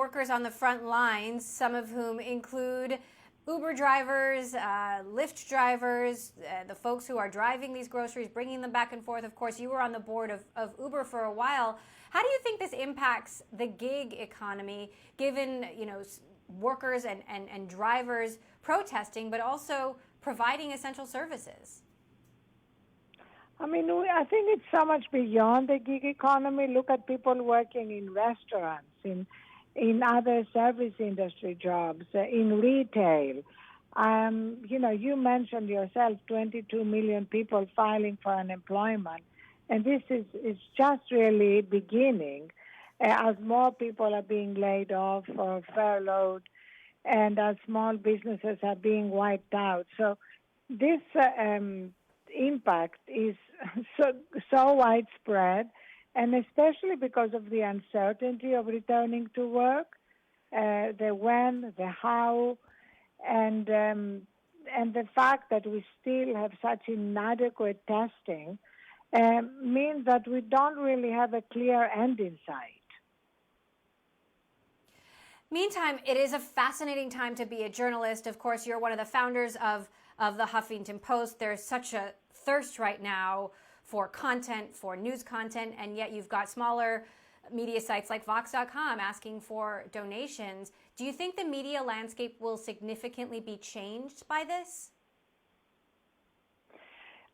workers on the front lines, some of whom include Uber drivers, Lyft drivers, the folks who are driving these groceries, bringing them back and forth. Of course, you were on the board of Uber for a while. How do you think this impacts the gig economy, given, workers and drivers protesting, but also providing essential services? I mean, I think it's so much beyond the gig economy. Look at people working in restaurants, in other service industry jobs, in retail. You mentioned yourself 22 million people filing for unemployment. And this is just really beginning as more people are being laid off or furloughed and as small businesses are being wiped out. So this impact is so widespread, and especially because of the uncertainty of returning to work, the when, the how, and the fact that we still have such inadequate testing means that we don't really have a clear end in sight. Meantime, it is a fascinating time to be a journalist. Of course, you're one of the founders of the Huffington Post. There's such a thirst right now for content, for news content, and yet you've got smaller media sites like Vox.com asking for donations. Do you think the media landscape will significantly be changed by this?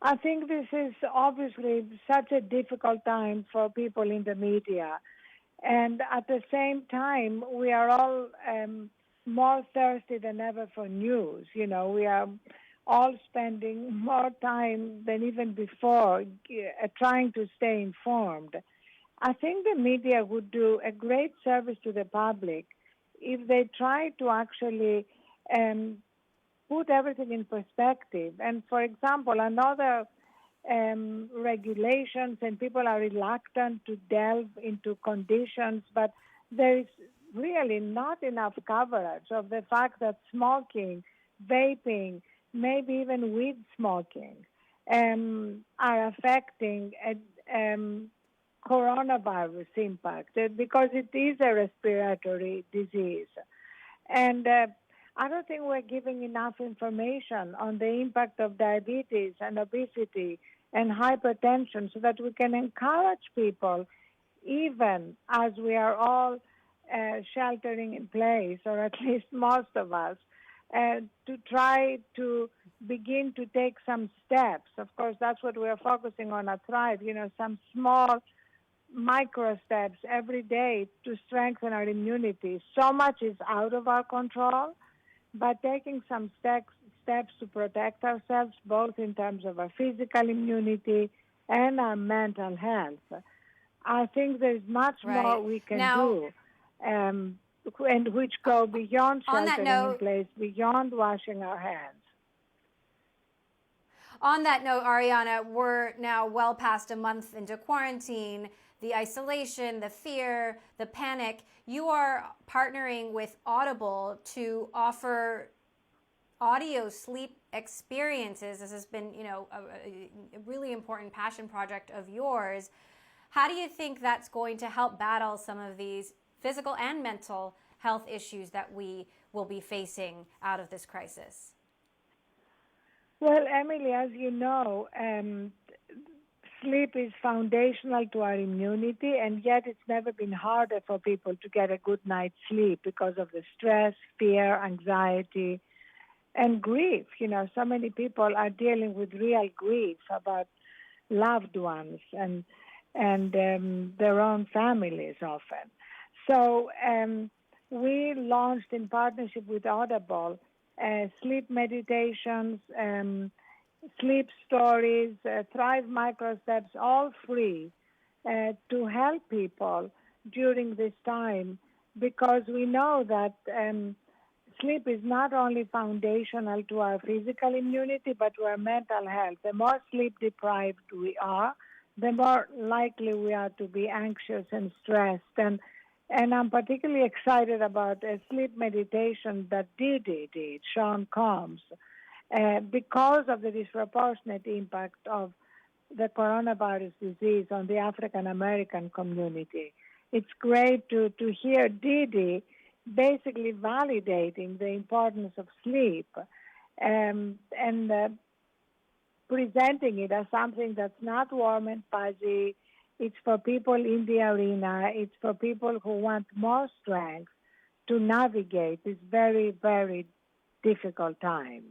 I think this is obviously such a difficult time for people in the media. And at the same time, we are all more thirsty than ever for news. We are all spending more time than even before trying to stay informed. I think the media would do a great service to the public if they try to actually put everything in perspective. And for example, another regulations, and people are reluctant to delve into conditions, but there is really not enough coverage of the fact that smoking, vaping, maybe even weed smoking are affecting coronavirus impact because it is a respiratory disease. And I don't think we're giving enough information on the impact of diabetes and obesity and hypertension so that we can encourage people, even as we are all sheltering in place, or at least most of us, to try to begin to take some steps. Of course, that's what we are focusing on at Thrive, some small micro steps every day to strengthen our immunity. So much is out of our control, but taking some steps to protect ourselves, both in terms of our physical immunity and our mental health. I think there's much more we can do, and which go beyond sheltering in place, beyond washing our hands. On that note, Arianna, we're now well past a month into quarantine. The isolation, the fear, the panic. You are partnering with Audible to offer audio sleep experiences. This has been, a really important passion project of yours. How do you think that's going to help battle some of these physical and mental health issues that we will be facing out of this crisis? Well, Emily, as you know, sleep is foundational to our immunity, and yet it's never been harder for people to get a good night's sleep because of the stress, fear, anxiety, and grief. So many people are dealing with real grief about loved ones and their own families often. So we launched in partnership with Audible sleep meditations, sleep stories, Thrive Micro Steps, all free to help people during this time, because we know that sleep is not only foundational to our physical immunity, but to our mental health. The more sleep deprived we are, the more likely we are to be anxious and stressed. And I'm particularly excited about a sleep meditation that Didi did, Sean Combs, because of the disproportionate impact of the coronavirus disease on the African American community. It's great to hear Didi basically validating the importance of sleep and presenting it as something that's not warm and fuzzy. It's for people in the arena. It's for people who want more strength to navigate this very, very difficult time.